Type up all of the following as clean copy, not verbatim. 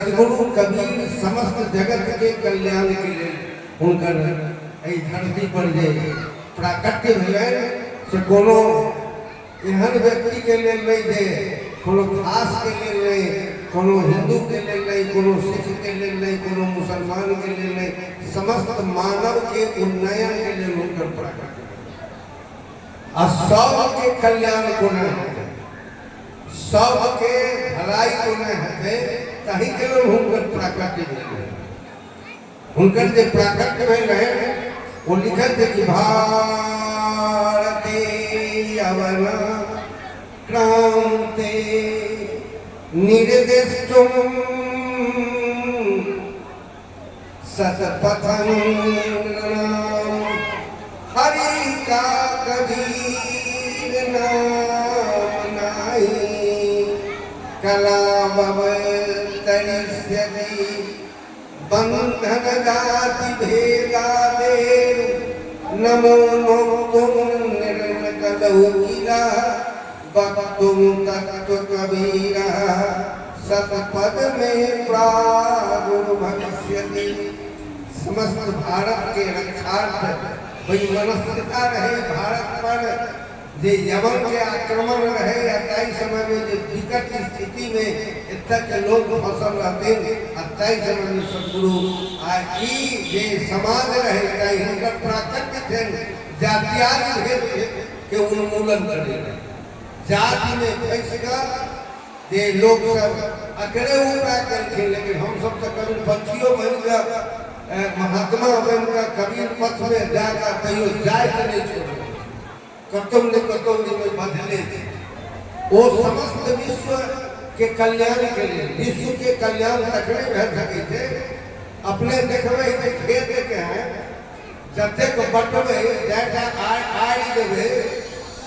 सद्गुरु कबीर समस्त जगत के कल्याण के लिए हुनकर एहि धरती पर जे प्राकट्य भेलनि से कोनो एहन व्यक्ति के लेल नहीं जे कोनो खास के लेल नहीं, कोनो हिंदू के लेल नहीं, कोनो सिख के लेल नहीं, कोनो मुसलमान के लेल नहीं, समस्त मानव के उन्नयन के लिए हुनकर प्राकट्य आ सब के कल्याण को नहीं, सब के भलाई को नहीं है तही के लोग हुनकर प्राकट्य भेल। हुनकर जे प्राकट्य भेल रहे वो लिखत है कि भारते यवन क्रांते निर्दिष्टुम सतपथं हरि का कबीर नाम नाही कला तरिष्यति बंधन जाति भेदादे नमो मोक्तुम निर्मकलौ किला वक्तुम तत्व कबीरा सतपद में प्रागुर भविष्यति। समस्त भारत के रक्षार्थ वैमनस्यता रहे भारत पर जे यवन के आक्रमण रहे या तय समय में जो विकट स्थिति में इतना के लोग फसल रहते तय समय में सदगुरु आज जे समाज रहे तय हुनकर प्राकट्य थे जातियाति भेद के उन्मूलन करे। जाति में फंस कर ये लोग सब अकेले उपाय करते, लेकिन हम सब तो कभी पंछियों बनकर महात्मा बनकर कबीर पथ में जाकर कहीं जाए तो नहीं छोड़े कतम ने में बदले वो समस्त विश्व के कल्याण के लिए, विश्व के कल्याण तकड़े रह सके थे। अपने देखबे के खेत के हैं जते को बटबे जाटा आड़ देबे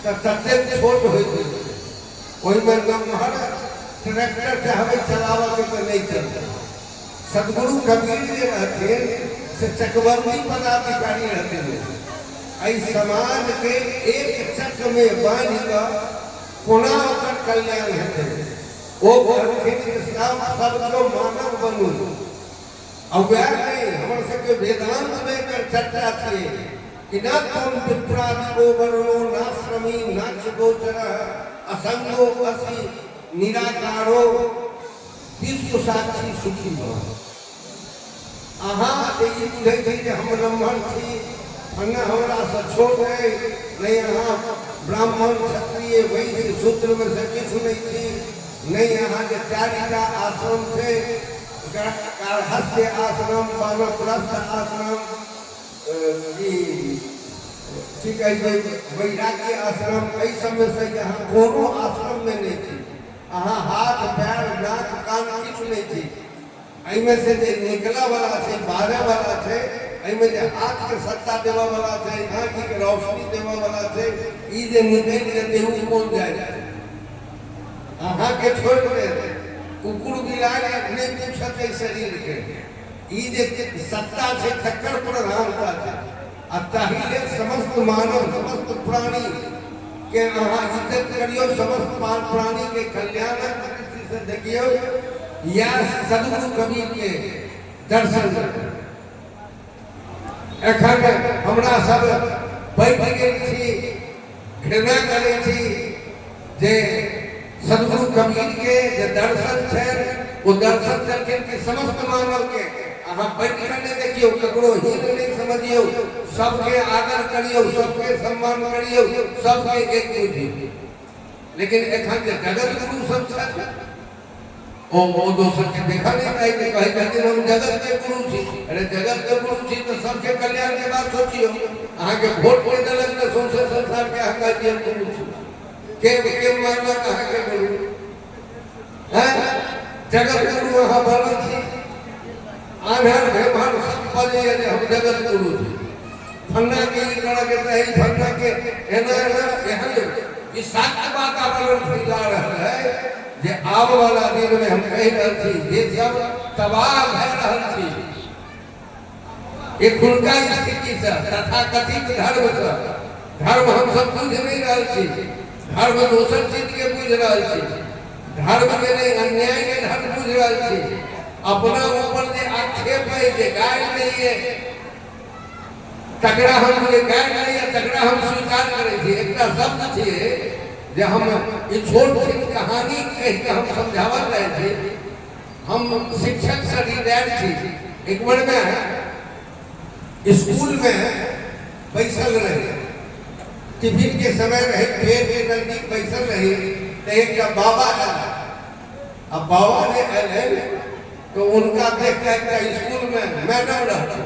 त तते छोट होई छै ओइ में नमहर ट्रैक्टर से हमें चलावा के नहीं चलता। सदगुरु कबीर जी रहते से चकबंदी पदाधिकारी रहते हैं आई समाज के एक चक्र में बांध कर कोना कर कल्याण हेते ओ सबको मानव बनू अवैर नहीं हमर सबके वेदांत में कर चर्चा थी कि न तुम विप्रादि को वर्णो न श्रमी न गोचर असंगो असि निराकारो विश्व साक्षी सुखी भव। अहाँ देखिए बुझे थे कि हम ब्राह्मण थी अन्ना हमरा से छोड़ गए नहीं, यहाँ ब्राह्मण क्षत्रिय वैश्य शूद्र में से किछु नहीं थी नहीं, यहाँ के चारिटा आश्रम थे गार्हस्थ्य आश्रम वानप्रस्थ आश्रम ठीक है वैराग्य आश्रम कई समय से यहाँ कोनो आश्रम में नहीं थी। यहाँ हाथ पैर नाक कान किछु नहीं थी। एहिमे से जे निकला वाला थे बारह वाला थे एहिमे जे हाथ के सत्ता देवा वाला थे आँख के रोशनी देवा वाला थे ई जे निकल जेते उ कौन जाए अहाँ के छोड़ दे कुकुर बिलाड़ अपने पूछते शरीर के ई जे सत्ता से तकर प्रधानता थे अतहिले समस्त मानव समस्त प्राणी के अहाँ इज्जत करियो, समस्त प्राणी के कल्याण दृष्टि से देखियो या सदगुरु कबीर के दर्शन एखन हमरा सब बैठ गेल छी घृणा करे छी जे सदगुरु कबीर के जे दर्शन छै वो दर्शन करके के समस्त मानव के अहाँ बैठ के देखियो ककरो हीन नहीं समझियो, सबके आदर करियो, सबके सम्मान करियो, सबके एक बुझियो। लेकिन एखन जे जगत गुरु सब छै ओ दोसर के देखा नहीं चाहिए कहे कहते हम जगत के गुरु छी। अरे जगत के गुरु छी तो सबके कल्याण के बात सोचियो। अहाँ के वोट के दलक में सौंसे संसार के हक दिए गुरु छी के मानना कहा के गुरु है जगत गुरु वहां बनल छी आधार व्यवहार सब पदे जे हम जगत गुरु छी फन्ना के करा के रही फन्ना के एना एहन विषाक्त वातावरण फैला रहा है जे आब वाला दिन में हम कह रहे थी ये सब तबाह भय रहल थी एक खुलका स्थिति से तथा कथित धर्म से धर्म हम सब बुझ नहीं रहल थी, धर्म दोसर चीज के बुझ रहल थी, धर्म के नहीं अन्याय के धर्म बुझ रहल थी। अपना ऊपर जे आक्षेप है जे गाय नहीं है तकरा हम जे गाय नहीं है तकरा हम स्वीकार करे छी। एकटा शब्द छिए जे हम ई छोट सी कहानी कह के हम समझावत रहे थे। हम शिक्षक से रिटायर थी। एक बार में स्कूल में बैसल रहे, टिफिन के समय रहे, पेड़ के नजदीक बैसल रहे तो एक बाबा आया। अब बाबा ने आए तो उनका देख के स्कूल में मैडम रहता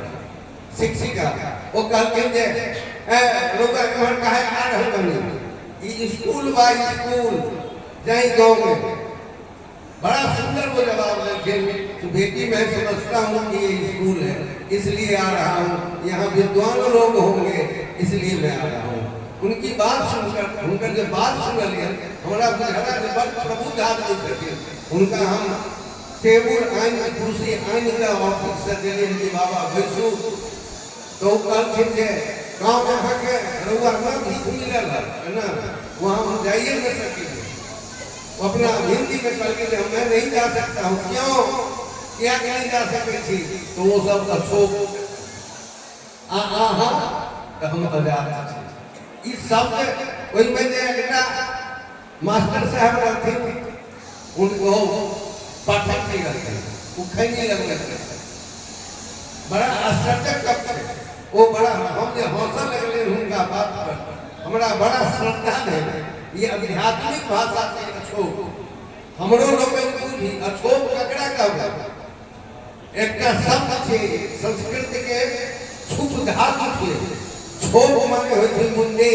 शिक्षिका वो कहते जे रुका कहे आ रहे बनी स्कूल बाय स्कूल जाए गाँव में। बड़ा सुंदर वो जवाब देते तो बेटी मैं समझता हूँ कि ये स्कूल है इसलिए आ रहा हूँ, यहाँ विद्वान लोग होंगे इसलिए मैं आ रहा हूँ। उनकी बात सुनकर उनका जो बात सुन लिया हमारा बुझाना जो बड़ प्रबुद्ध आदमी करके उनका हम टेबल आइन कुर्सी आइन का ऑफिस से दिले कि बाबा बैसू तो कहते थे गाँव में आके रउआ ना भीख मिलल है ना वहाँ हम जाइए न सकेंगे। अपना हिंदी में कह के मैं नहीं जा सकता हूँ, क्यों क्या नहीं जा सके थी तो वो सब अशोक तो हम आजाद थे। इस शब्द वही मैंने एकटा मास्टर साहब रहते उनको पाठक नहीं रहते उखई नहीं लगते बड़ा आश्चर्य करते वो बड़ा हम जो हौसला लगले उनका बात पर हमारा बड़ा श्रद्धा है। ये आध्यात्मिक भाषा से अछोक हमरो लोग भी अछोक ककड़ा कहबा एकटा शब्द छे संस्कृत के छुप धातु छे। छोप माने होय छै मुंडे।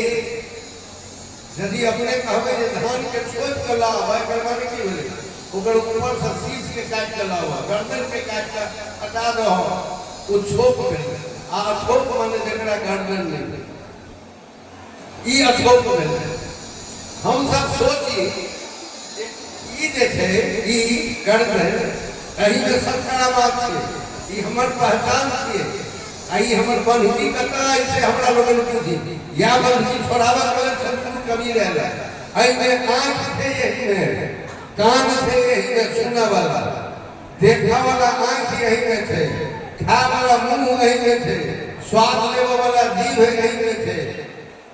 यदि अपने कहबे जे धान के छोप के लावा करवाने की भेले ओकर ऊपर से शीश के काट के लावा गर्दन के काट के हटा दो वो छोप भेले। आ अछोक माने जेकरा गर्दन नहीं ई अछोक भेले। हम सब सोची ई जे छे ई गर्दन एही में सब खड़ा बात छे ई हमर पहचान छे। आई हमर बंधुकी कता ऐसे हमरा लोगन पूछी या बंधुकी छोड़ावा कलर सब कमी रहला। आई में आंख थे यही में कान थे यही में सुनने वाला देखा वाला आंख यही में थे खा वाला मुंह यही में थे स्वाद लेवा वाला जीभ यही में थे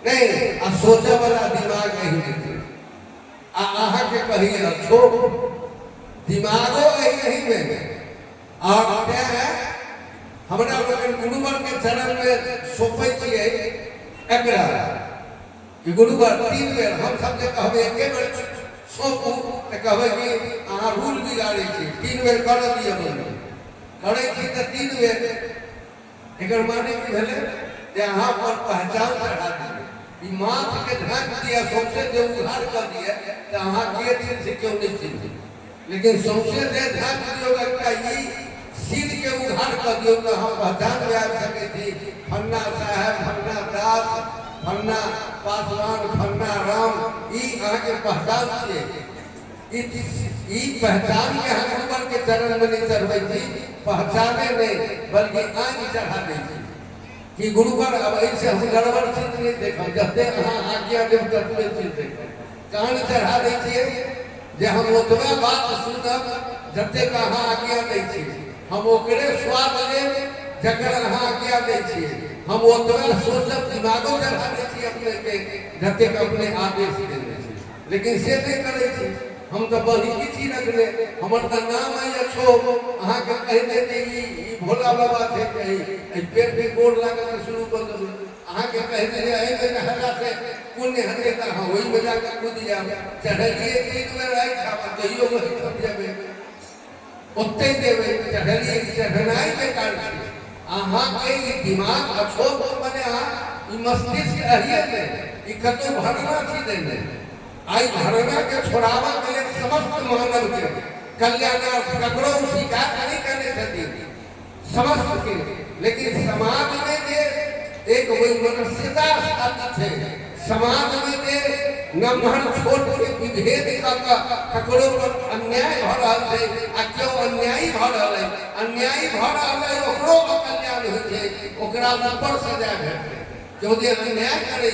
नहीं आ सोचे वाला दिमाग यही में थे। आहा के कहिए अच्छो दिमागो यही में और क्या है हमरा लोगन गुरुवर के चरण में सोपै छिए एकरा कि गुरुवर 3 बेर हम सब जे कहबे एके बेर सोपू त कहबे कि अहाँ रूल बिगाड़े छी 3 बेर कर दिए बोल करे छी त 3 बेर एकर माने की भेले जे अहाँ पर पहचान चढ़ा दिए ई माथ के ढाक दिया सबसे जे उघार कर दिए त अहाँ के दिन से क्यों नहीं चिन्ह लेकिन सबसे जे ढाक दियो एकटा ई सिर के उघार कर दियो तो हम पहचान में आ सके थी फन्ना साहब फन्ना दास फन्ना पासवान फन्ना राम ई अहाँ के पहचान छे। ई पहचान के हम ऊपर के चरण में नहीं चढ़बै थी पहचाने नहीं बल्कि आंख चढ़ा दै थी कि गुरुवर अब ऐसे हम गड़बड़ चीज नहीं देखब जते अहाँ आज्ञा देव ततबे चीज देखब कान चढ़ा दै छियै जे हम ओतबे बात सुनब जते अहाँ आज्ञा दै छियै हम ओकरे स्वाद ले जकर अहाँ आज्ञा दै छियै हम ओतबे सोचब दिमागो चढ़ा दै छियै अपने के जते अपने आदेश देने छी लेकिन से नहीं करे छी। हम तो बड़ी चीज रखले हमर त नाम है अच्छो अहाँ के कह देते ई भोला बाबा थे कही ए पेट पे गोड़ लागल शुरू कर दे अहाँ के कह दे ए में हल्ला से पुण्य हते त हां ओई में जाकर कूद जा चढ़लिए 3 बेर आई खावा कहियो वही थक जाबे ओते देवे चढ़लिए चढ़नाई बेकार छे। अहाँ के ई दिमाग अछोक बने अहाँ ई मस्तिष्क अहिए ने ई कतो भरना छी देने आई भरना के छोड़ावा के लिए समस्त मानव के कल्याणार्थ ककरो स्वीकार नहीं करने छथि समस्त के लेकिन समाज में जे एक वही मनुष्यता है समाज में जे नम्हर छोट के विभेद का ककरो पर अन्याय भ रहल है आ क्यों अन्यायी भ रहल है अन्यायी भ रहल है ओकरो कल्याण होय छै ओकरा ऊपर से जाय भेटै जो जे अन्याय करे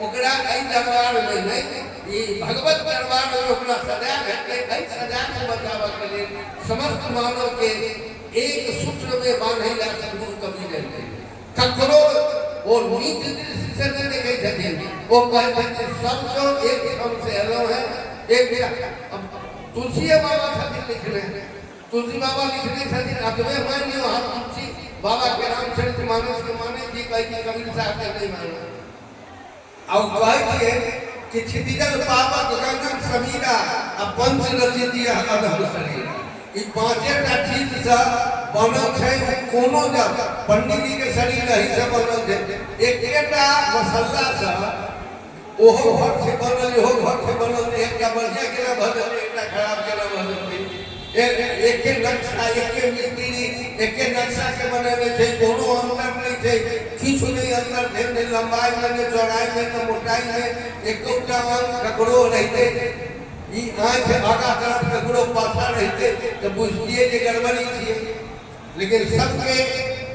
ओकरा एहि दरबार में नहीं ई भगवत दरबार में ओकरा सजा भेटै। एहि सजा से बचाव के लेल समस्त मानव के एक सूत्र में बांधे ला सद्गुरु कबीर रहते। ककरो वो नीच दृष्टि से नहीं देखे छथिन, वो कहते हैं सब जो एक ठाम से एलो है। एक अब तुलसी बाबा छथिन लिखने, तुलसी बाबा लिखने छथिन अतवे मान लियो हम तुलसी बाबा के रामचरितमानस के माने जी कह के कबीर साहब के नहीं मानो। अब कहे कि क्षितिजल पावक गगन समीरा आ पंच रचित अधम शरीर। ई पांचेटा चीज से बनल छै। कोनो जब पंडित जी के शरीर रही से बनल छै। एकेटा मसल्ला से ओहो घर से बनल, ओहो घर से बनल। एकटा बढ़िया केना भजल, एकटा खराब केना भजल। एक नक्शा, एक मिस्त्री, एक नक्शा के बनावे छै। कोनो अंतर नहीं छै, किछु नहीं अंतर छै। न लंबाई में, न चौड़ाई में, न मोटाई में। एकोटा अंग ककरो रहते ई आँख आगा तरफ ककरो पाछा रहते तो बुझिए जे गड़बड़ी छिए। लेकिन सबके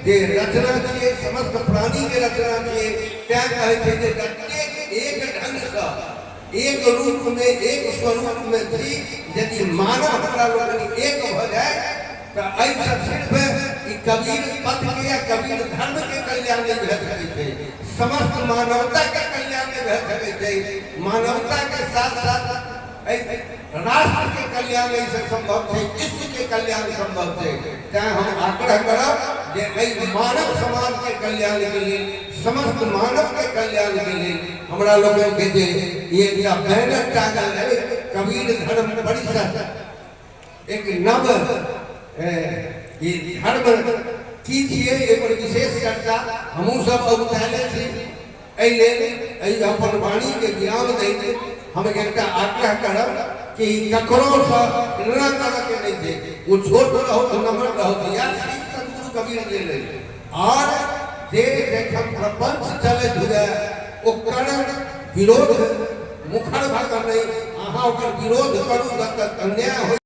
जे रचना छिए, समस्त प्राणी के रचना छिए। क्या कहे छै जे प्रत्येक एक ढंग से, एक रूप में, एक स्वरूप में थी। यदि मानव हमरा लोग एक हो जाए तो ऐसा सिर्फ कबीर पथ के या कबीर धर्म के कल्याण में भे सके। समस्त मानवता के कल्याण में भे सके। मानवता के साथ साथ राष्ट्र के कल्याण से संभव है, विश्व के कल्याण संभव है। चाहे हम आग्रह करब जे मानव समाज के कल्याण के लिए, समस्त मानव के कल्याण के लिए हमरा लोग के जे ये बैनर टांगल है कबीर धर्म परिषद, एक नव ये धर्म की छिए एक विशेष चर्चा हमहू सब अवताले छी। एहि अपन वाणी के ज्ञान दैते हम एकटा आग्रह करब कि ककरो से तुलना करे के नहीं छै। वो छोट रहो तो नम्र रहो या श्री सद्गुरु कबीर गेलै। और जे जखन प्रपंच चले हुए ओकर विरोध मुखर भऽ कऽ नहीं, अहाँ ओकर विरोध करू तब अन्याय हो।